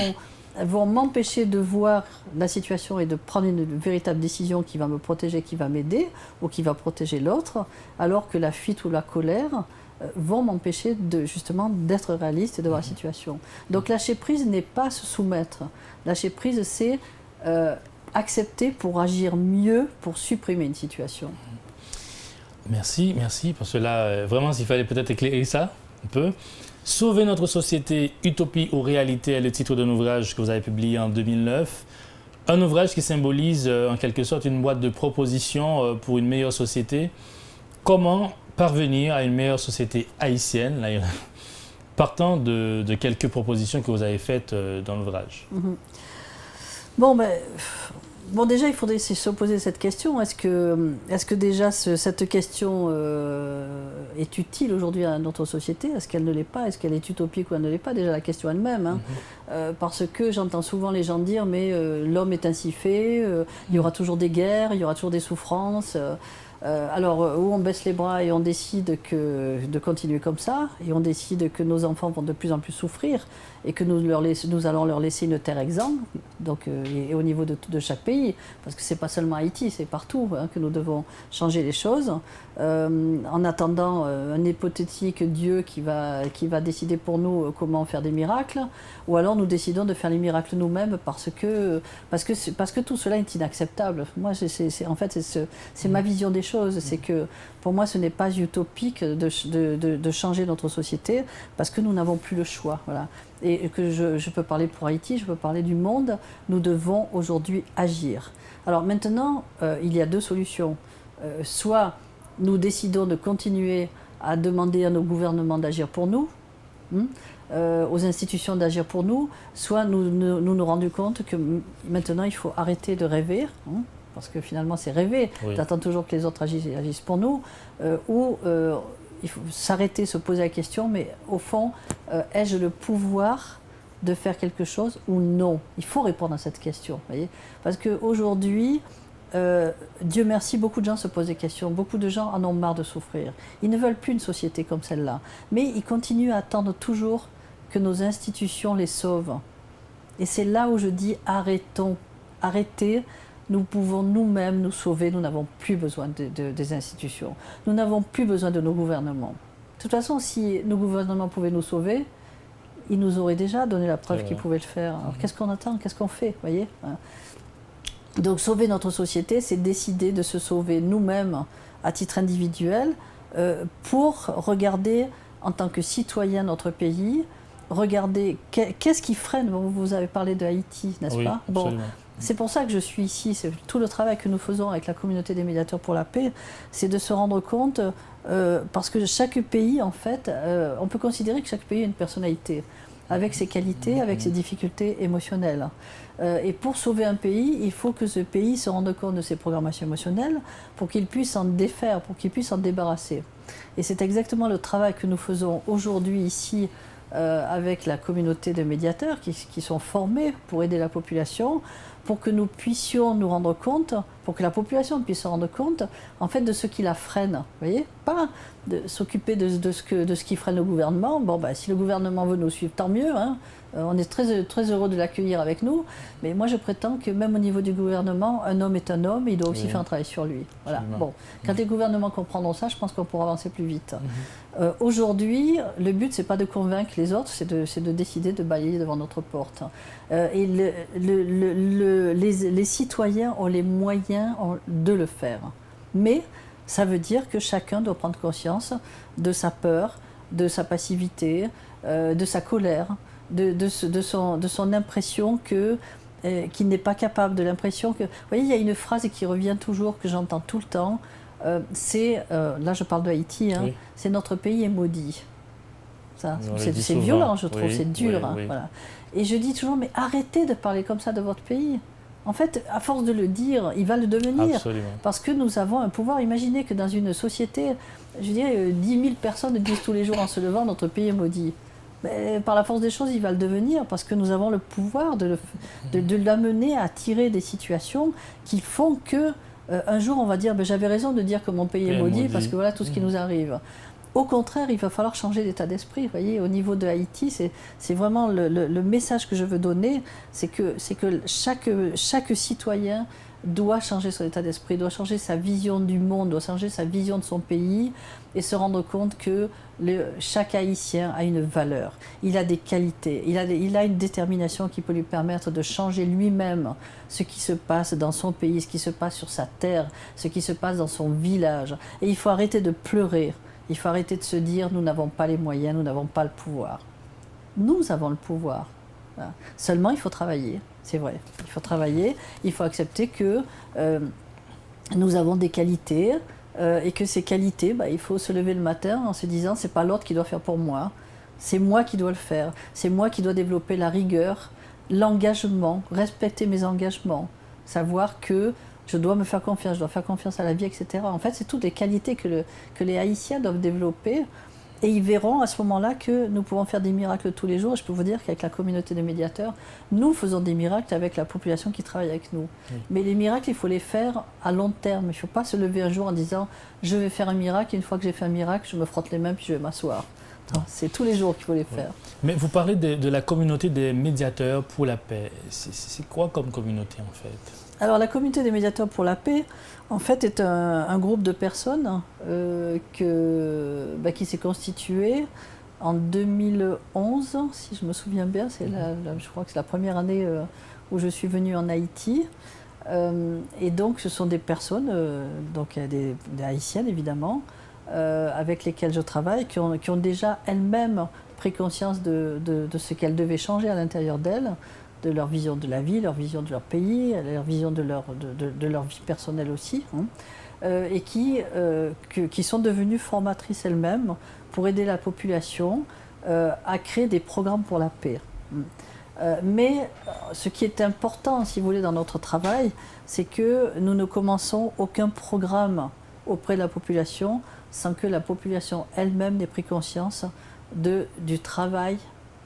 [SPEAKER 2] vont m'empêcher de voir la situation et de prendre une véritable décision qui va me protéger, qui va m'aider, ou qui va protéger l'autre, alors que la fuite ou la colère vont m'empêcher justement d'être réaliste et de voir la situation. Donc lâcher prise n'est pas se soumettre. Lâcher prise, c'est accepter pour agir mieux, pour supprimer une situation.
[SPEAKER 1] Merci, parce que là, vraiment, s'il fallait peut-être éclairer ça un peu. Sauver notre société, utopie ou réalité est le titre d'un ouvrage que vous avez publié en 2009. Un ouvrage qui symbolise en quelque sorte une boîte de propositions pour une meilleure société. Comment parvenir à une meilleure société haïtienne, là, partant de quelques propositions que vous avez faites dans l'ouvrage.
[SPEAKER 2] Bon, déjà, il faudrait se poser cette question. Est-ce que déjà cette question est utile aujourd'hui à notre société? Est-ce qu'elle ne l'est pas? Est-ce qu'elle est utopique ou elle ne l'est pas? Déjà, la question elle-même. Parce que j'entends souvent les gens dire « mais l'homme est ainsi fait, il y aura toujours des guerres, il y aura toujours des souffrances ». Alors, où on baisse les bras et on décide de continuer comme ça, et on décide que nos enfants vont de plus en plus souffrir, et que nous allons leur laisser une terre exempte, donc, et au niveau de chaque pays, parce que ce n'est pas seulement Haïti, c'est partout que nous devons changer les choses, en attendant un hypothétique Dieu qui va décider pour nous comment faire des miracles, ou alors nous décidons de faire les miracles nous-mêmes parce que tout cela est inacceptable. Moi, en fait, c'est ma vision des choses, c'est que pour moi, ce n'est pas utopique de changer notre société parce que nous n'avons plus le choix. Voilà. Et que je peux parler pour Haïti, je peux parler du monde, nous devons aujourd'hui agir. Alors maintenant, il y a deux solutions. Soit nous décidons de continuer à demander à nos gouvernements d'agir pour nous, aux institutions d'agir pour nous, soit nous rendons compte que maintenant il faut arrêter de rêver, parce que finalement c'est rêver, d'attendre toujours que les autres agissent pour nous, ou il faut s'arrêter, se poser la question, mais au fond, ai-je le pouvoir de faire quelque chose ou non? Il faut répondre à cette question, voyez, parce qu'aujourd'hui, Dieu merci, beaucoup de gens se posent des questions, beaucoup de gens en ont marre de souffrir. Ils ne veulent plus une société comme celle-là, mais ils continuent à attendre toujours que nos institutions les sauvent. Et c'est là où je dis arrêtez, nous pouvons nous-mêmes nous sauver, nous n'avons plus besoin des institutions, nous n'avons plus besoin de nos gouvernements. De toute façon, si nos gouvernements pouvaient nous sauver, ils nous auraient déjà donné la preuve qu'ils pouvaient le faire. Alors qu'est-ce qu'on attend, qu'est-ce qu'on fait, voyez ? Donc sauver notre société, c'est décider de se sauver nous-mêmes à titre individuel pour regarder en tant que citoyen notre pays, regarder qu'est-ce qui freine. Vous avez parlé de Haïti, n'est-ce pas ? Bon, c'est pour ça que je suis ici. C'est tout le travail que nous faisons avec la communauté des médiateurs pour la paix, c'est de se rendre compte, parce que chaque pays, en fait, on peut considérer que chaque pays a une personnalité, avec ses qualités, avec ses difficultés émotionnelles. Et pour sauver un pays, il faut que ce pays se rende compte de ses programmations émotionnelles pour qu'il puisse s'en défaire, pour qu'il puisse s'en débarrasser. Et c'est exactement le travail que nous faisons aujourd'hui ici avec la communauté de médiateurs qui sont formés pour aider la population, pour que nous puissions nous rendre compte, pour que la population puisse se rendre compte en fait de ce qui la freine. Vous voyez, pas de s'occuper de ce qui freine le gouvernement. Bon, bah, si le gouvernement veut nous suivre, tant mieux, hein. On est très heureux de l'accueillir avec nous, mais moi je prétends que même au niveau du gouvernement, un homme est un homme et il doit aussi faire un travail sur lui. Voilà. Bon. Quand les gouvernements comprendront ça, je pense qu'on pourra avancer plus vite. Aujourd'hui, le but, c'est pas de convaincre les autres, c'est de décider de balayer devant notre porte. Et les citoyens ont les moyens de le faire. Mais ça veut dire que chacun doit prendre conscience de sa peur, de sa passivité, de sa colère, de son impression qu'il n'est pas capable, de l'impression que... Vous voyez, il y a une phrase qui revient toujours, que j'entends tout le temps, là je parle de Haïti, hein, c'est notre pays est maudit. C'est violent, je trouve, c'est dur. Voilà. Et je dis toujours, mais arrêtez de parler comme ça de votre pays. En fait, à force de le dire, il va le devenir.
[SPEAKER 1] Absolument. Parce
[SPEAKER 2] que nous avons un pouvoir. Imaginez que dans une société, je dirais, 10 000 personnes disent tous les jours en se levant, notre pays est maudit. Mais par la force des choses, il va le devenir parce que nous avons le pouvoir de l'amener à tirer des situations qui font que un jour on va dire j'avais raison de dire que mon pays est maudit parce que voilà tout ce qui nous arrive. Au contraire, il va falloir changer d'état d'esprit. Vous voyez, au niveau de Haïti, c'est vraiment le message que je veux donner, c'est que chaque citoyen doit changer son état d'esprit, doit changer sa vision du monde, doit changer sa vision de son pays et se rendre compte que chaque Haïtien a une valeur, il a des qualités, il a une détermination qui peut lui permettre de changer lui-même ce qui se passe dans son pays, ce qui se passe sur sa terre, ce qui se passe dans son village. Et il faut arrêter de pleurer, il faut arrêter de se dire nous n'avons pas les moyens, nous n'avons pas le pouvoir. Nous avons le pouvoir. Voilà. Seulement il faut travailler. C'est vrai, il faut travailler, il faut accepter que nous avons des qualités et que ces qualités, il faut se lever le matin en se disant c'est pas l'autre qui doit faire pour moi, c'est moi qui dois le faire, c'est moi qui dois développer la rigueur, l'engagement, respecter mes engagements, savoir que je dois me faire confiance, je dois faire confiance à la vie, etc. En fait, c'est toutes les qualités que les Haïtiens doivent développer. Et ils verront à ce moment-là que nous pouvons faire des miracles tous les jours. Et je peux vous dire qu'avec la communauté de médiateurs, nous faisons des miracles avec la population qui travaille avec nous. Oui. Mais les miracles, il faut les faire à long terme. Il ne faut pas se lever un jour en disant « je vais faire un miracle, et une fois que j'ai fait un miracle, je me frotte les mains puis je vais m'asseoir ». C'est tous les jours qu'il faut les faire.
[SPEAKER 1] Mais vous parlez de la communauté des médiateurs pour la paix. C'est quoi comme communauté en fait ?
[SPEAKER 2] Alors la communauté des médiateurs pour la paix, en fait, est un groupe de personnes qui s'est constitué en 2011, si je me souviens bien. Je crois que c'est la première année où je suis venue en Haïti. Et donc, ce sont des personnes, des Haïtiennes évidemment, avec lesquelles je travaille, qui ont déjà elles-mêmes pris conscience de ce qu'elles devaient changer à l'intérieur d'elles, de leur vision de la vie, leur vision de leur pays, leur vision de leur vie personnelle aussi, et qui sont devenues formatrices elles-mêmes pour aider la population à créer des programmes pour la paix. Mais ce qui est important, si vous voulez, dans notre travail, c'est que nous ne commençons aucun programme auprès de la population sans que la population elle-même n'ait pris conscience du travail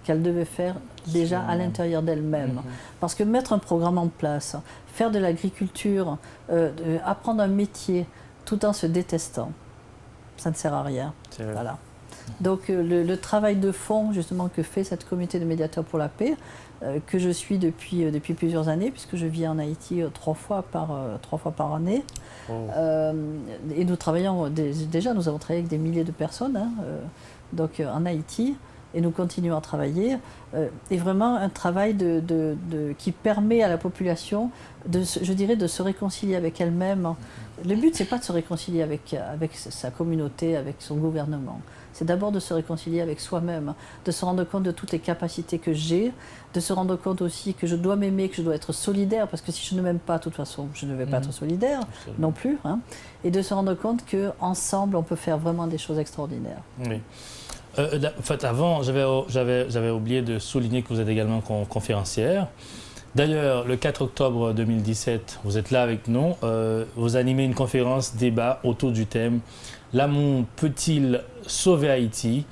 [SPEAKER 2] qu'elle devait faire déjà à l'intérieur d'elle-même. Parce que mettre un programme en place, faire de l'agriculture, apprendre un métier tout en se détestant, ça ne sert à rien. Voilà. Donc le travail de fond justement que fait cette communauté de médiateurs pour la paix, que je suis depuis plusieurs années, puisque je vis en Haïti 3 fois par année. Et nous travaillons, déjà nous avons travaillé avec des milliers de personnes donc, en Haïti, et nous continuons à travailler. Et vraiment un travail qui permet à la population, je dirais, de se réconcilier avec elle-même. Le but, ce n'est pas de se réconcilier avec sa communauté, avec son gouvernement. C'est d'abord de se réconcilier avec soi-même, de se rendre compte de toutes les capacités que j'ai, de se rendre compte aussi que je dois m'aimer, que je dois être solidaire, parce que si je ne m'aime pas, de toute façon, je ne vais pas être solidaire non plus. Et de se rendre compte qu'ensemble, on peut faire vraiment des choses extraordinaires.
[SPEAKER 1] Oui. En fait, avant, j'avais oublié de souligner que vous êtes également conférencière. D'ailleurs, le 4 octobre 2017, vous êtes là avec nous. Vous animez une conférence débat autour du thème « L'amour peut-il sauver Haïti ?»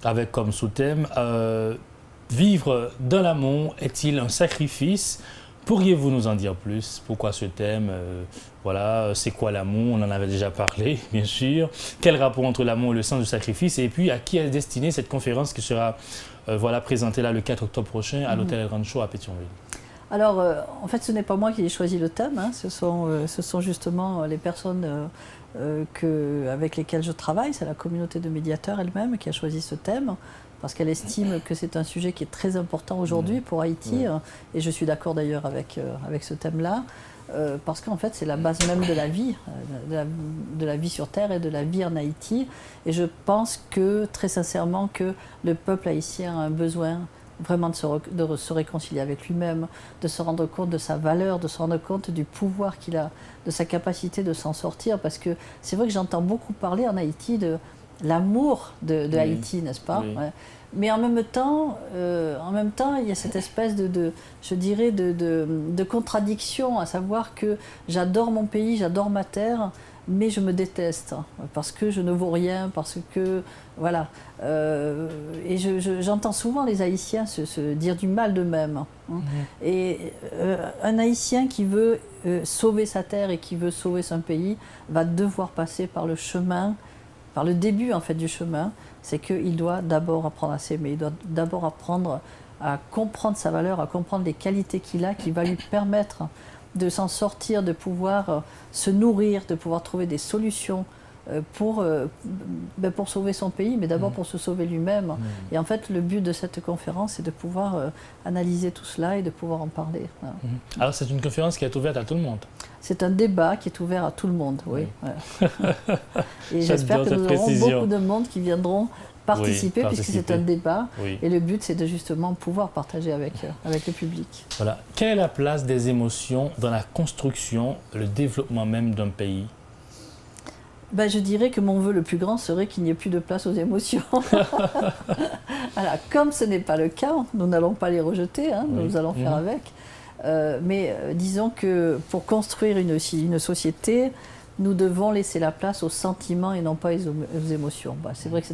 [SPEAKER 1] avec comme sous-thème « Vivre dans l'amour est-il un sacrifice ?» Pourriez-vous nous en dire plus? Pourquoi ce thème? Voilà, c'est quoi l'amour? On en avait déjà parlé, bien sûr. Quel rapport entre l'amour et le sens du sacrifice? Et puis, à qui est destinée cette conférence qui sera présentée là le 4 octobre prochain à l'hôtel El Rancho à Pétionville?
[SPEAKER 2] Alors, en fait, ce n'est pas moi qui ai choisi le thème. Ce sont justement les personnes avec lesquelles je travaille. C'est la communauté de médiateurs elle-même qui a choisi ce thème, parce qu'elle estime que c'est un sujet qui est très important aujourd'hui pour Haïti, et je suis d'accord d'ailleurs avec ce thème-là, parce qu'en fait c'est la base même de la vie, de la vie sur Terre et de la vie en Haïti, et je pense que très sincèrement que le peuple haïtien a un besoin vraiment de se réconcilier avec lui-même, de se rendre compte de sa valeur, de se rendre compte du pouvoir qu'il a, de sa capacité de s'en sortir, parce que c'est vrai que j'entends beaucoup parler en Haïti de l'amour de Haïti, n'est-ce pas? Mais en même temps, il y a cette espèce je dirais, de contradiction, à savoir que j'adore mon pays, j'adore ma terre, mais je me déteste, parce que je ne vaux rien, parce que, voilà. Et j'entends souvent les Haïtiens se dire du mal d'eux-mêmes. Et un Haïtien qui veut sauver sa terre et qui veut sauver son pays va devoir passer par le chemin, par le début en fait du chemin, c'est qu'il doit d'abord apprendre à s'aimer, il doit d'abord apprendre à comprendre sa valeur, à comprendre les qualités qu'il a, qui va lui permettre de s'en sortir, de pouvoir se nourrir, de pouvoir trouver des solutions pour sauver son pays, mais d'abord pour se sauver lui-même. Et en fait, le but de cette conférence, c'est de pouvoir analyser tout cela et de pouvoir en parler. Voilà.
[SPEAKER 1] Alors, c'est une conférence qui est ouverte à tout le monde?
[SPEAKER 2] C'est un débat qui est ouvert à tout le monde, oui. Et j'espère que nous aurons beaucoup de monde qui viendront participer, puisque c'est un débat. Et le but, c'est de justement pouvoir partager avec le public. Voilà.
[SPEAKER 1] Quelle est la place des émotions dans la construction, le développement même d'un pays?
[SPEAKER 2] Je dirais que mon vœu le plus grand serait qu'il n'y ait plus de place aux émotions. Voilà. Comme ce n'est pas le cas, nous n'allons pas les rejeter, nous allons faire avec. Mais disons que pour construire une société, nous devons laisser la place aux sentiments et non pas aux émotions. C'est vrai que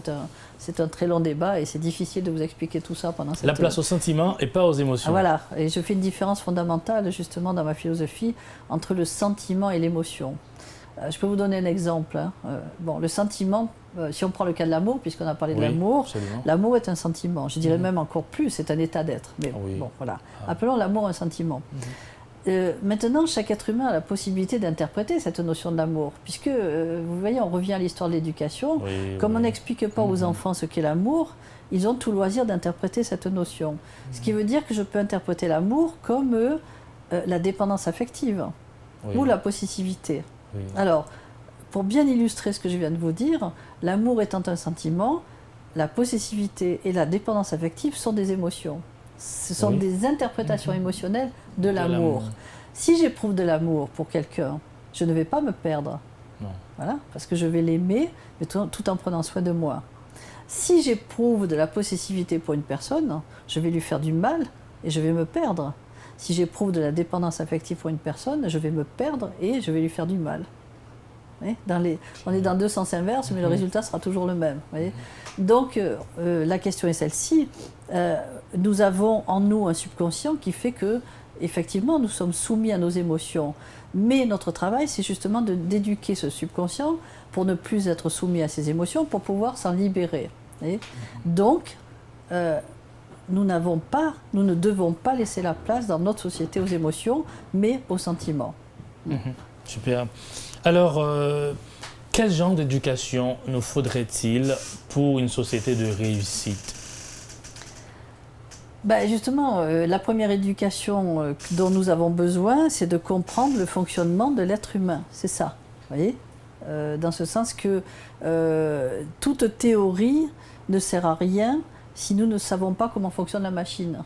[SPEAKER 2] c'est un très long débat et c'est difficile de vous expliquer tout ça pendant cette...
[SPEAKER 1] La place aux sentiments et pas aux émotions.
[SPEAKER 2] Voilà, et je fais une différence fondamentale justement dans ma philosophie entre le sentiment et l'émotion. Je peux vous donner un exemple. Le sentiment, si on prend le cas de l'amour, puisqu'on a parlé de l'amour, l'amour est un sentiment. Je dirais même encore plus, c'est un état d'être. Mais bon, voilà. Appelons l'amour un sentiment. Maintenant, chaque être humain a la possibilité d'interpréter cette notion de l'amour, puisque, vous voyez, on revient à l'histoire de l'éducation. Comme on n'explique pas aux enfants ce qu'est l'amour, ils ont tout loisir d'interpréter cette notion. Ce qui veut dire que je peux interpréter l'amour comme la dépendance affective ou la possessivité. Alors, pour bien illustrer ce que je viens de vous dire, l'amour étant un sentiment, la possessivité et la dépendance affective sont des émotions. Ce sont des interprétations émotionnelles de l'amour. Si j'éprouve de l'amour pour quelqu'un, je ne vais pas me perdre. Voilà, parce que je vais l'aimer, mais tout en prenant soin de moi. Si j'éprouve de la possessivité pour une personne, je vais lui faire du mal et je vais me perdre. Si j'éprouve de la dépendance affective pour une personne, je vais me perdre et je vais lui faire du mal. Vous voyez, on est dans deux sens inverses, mais le résultat sera toujours le même. Vous voyez. Donc, la question est celle-ci. Nous avons en nous un subconscient qui fait que, effectivement, nous sommes soumis à nos émotions. Mais notre travail, c'est justement d'éduquer ce subconscient pour ne plus être soumis à ses émotions, pour pouvoir s'en libérer. Vous voyez. Donc, nous ne devons pas laisser la place dans notre société aux émotions, mais aux sentiments.
[SPEAKER 1] Super. Alors, quel genre d'éducation nous faudrait-il pour une société de réussite?
[SPEAKER 2] Ben justement, la première éducation dont nous avons besoin, c'est de comprendre le fonctionnement de l'être humain. C'est ça, vous voyez, dans ce sens que toute théorie ne sert à rien si nous ne savons pas comment fonctionne la machine.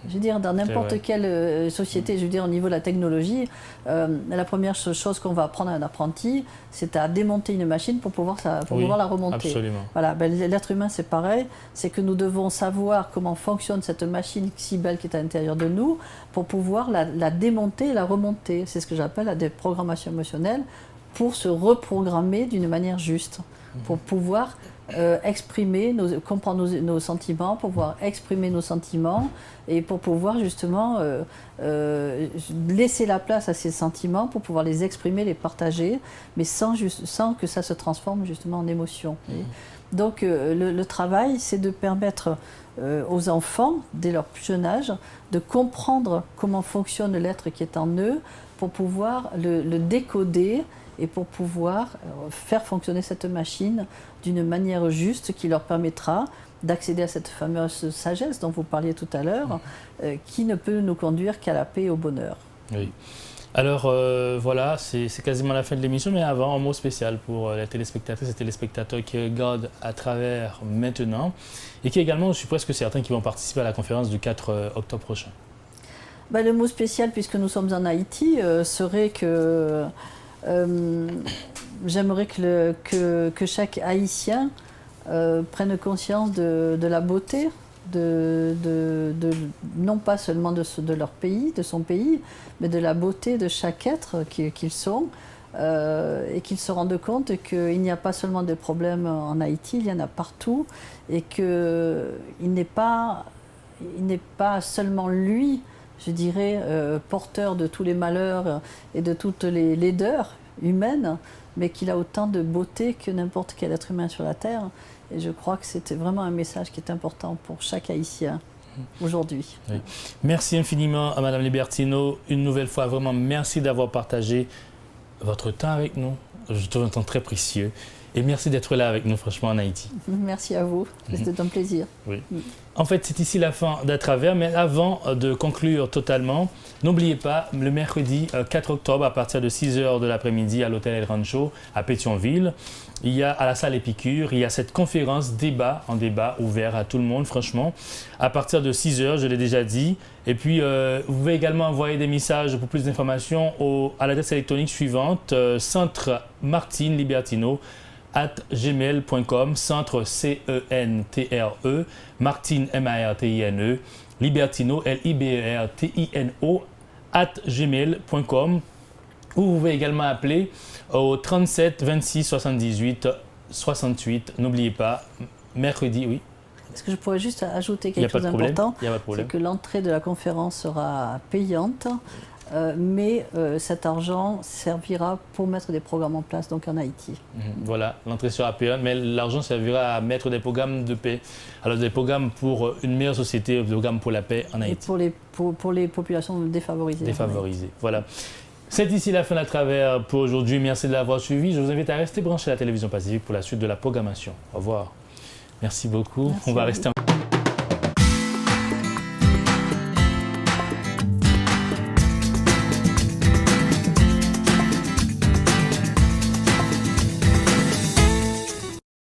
[SPEAKER 2] Je veux dire, dans n'importe quelle société, je veux dire, au niveau de la technologie, la première chose qu'on va apprendre à un apprenti, c'est à démonter une machine pour pouvoir la remonter.
[SPEAKER 1] Absolument.
[SPEAKER 2] Voilà, ben, l'être humain, c'est pareil, c'est que nous devons savoir comment fonctionne cette machine si belle qui est à l'intérieur de nous pour pouvoir la démonter et la remonter. C'est ce que j'appelle la déprogrammation émotionnelle, pour se reprogrammer d'une manière juste, pour pouvoir comprendre nos sentiments, pour pouvoir exprimer nos sentiments et pour pouvoir justement laisser la place à ces sentiments pour pouvoir les exprimer, les partager, mais sans que ça se transforme justement en émotion. Donc le travail, c'est de permettre aux enfants, dès leur plus jeune âge, de comprendre comment fonctionne l'être qui est en eux pour pouvoir le décoder et pour pouvoir faire fonctionner cette machine d'une manière juste qui leur permettra d'accéder à cette fameuse sagesse dont vous parliez tout à l'heure, qui ne peut nous conduire qu'à la paix et au bonheur.
[SPEAKER 1] Oui. Alors voilà, c'est quasiment la fin de l'émission, mais avant, un mot spécial pour les téléspectatrices et téléspectateurs qui regardent à travers maintenant et qui également, je suis presque certain, qui vont participer à la conférence du 4 octobre prochain.
[SPEAKER 2] Ben, le mot spécial, puisque nous sommes en Haïti, serait que j'aimerais que chaque Haïtien prenne conscience de la beauté, non pas seulement de leur pays, de son pays, mais de la beauté de chaque être qu'ils sont, et qu'ils se rendent compte qu'il n'y a pas seulement des problèmes en Haïti, il y en a partout, et qu'il n'est pas seulement lui, je dirais, porteur de tous les malheurs et de toutes les laideurs humaines, mais qu'il a autant de beauté que n'importe quel être humain sur la Terre. Et je crois que c'était vraiment un message qui est important pour chaque Haïtien aujourd'hui.
[SPEAKER 1] Oui. Merci infiniment à Madame Libertino. Une nouvelle fois, vraiment merci d'avoir partagé votre temps avec nous. Je trouve un temps très précieux. Et merci d'être là avec nous, franchement, en Haïti.
[SPEAKER 2] Merci à vous. C'était un plaisir.
[SPEAKER 1] Oui. En fait, c'est ici la fin d'À travers, mais avant de conclure totalement, n'oubliez pas, le mercredi 4 octobre, à partir de 6h de l'après-midi, à l'hôtel El Rancho, à Pétionville, il y a à la salle Épicure, il y a cette conférence un débat ouvert à tout le monde, franchement, à partir de 6h, je l'ai déjà dit. Et puis, vous pouvez également envoyer des messages pour plus d'informations à l'adresse électronique suivante, centre Martine Libertino @gmail.com, centre CENTRE, Martine MARTINE, Libertino LIBERTINO @gmail.com, ou vous pouvez également appeler au 37 26 78 68. N'oubliez pas, mercredi, oui.
[SPEAKER 2] Est-ce que je pourrais juste ajouter quelque chose d'important? C'est que l'entrée de la conférence sera payante. Mais cet argent servira pour mettre des programmes en place donc en Haïti.
[SPEAKER 1] Voilà, l'entrée sera payante, mais l'argent servira à mettre des programmes de paix. Alors des programmes pour une meilleure société, des programmes pour la paix en Haïti.
[SPEAKER 2] Et pour les populations défavorisées.
[SPEAKER 1] Défavorisées, voilà. C'est ici la fin d'À travers pour aujourd'hui. Merci de l'avoir suivi. Je vous invite à rester branché à la télévision Pacifique pour la suite de la programmation. Au revoir. Merci beaucoup.
[SPEAKER 2] Merci.
[SPEAKER 1] On va rester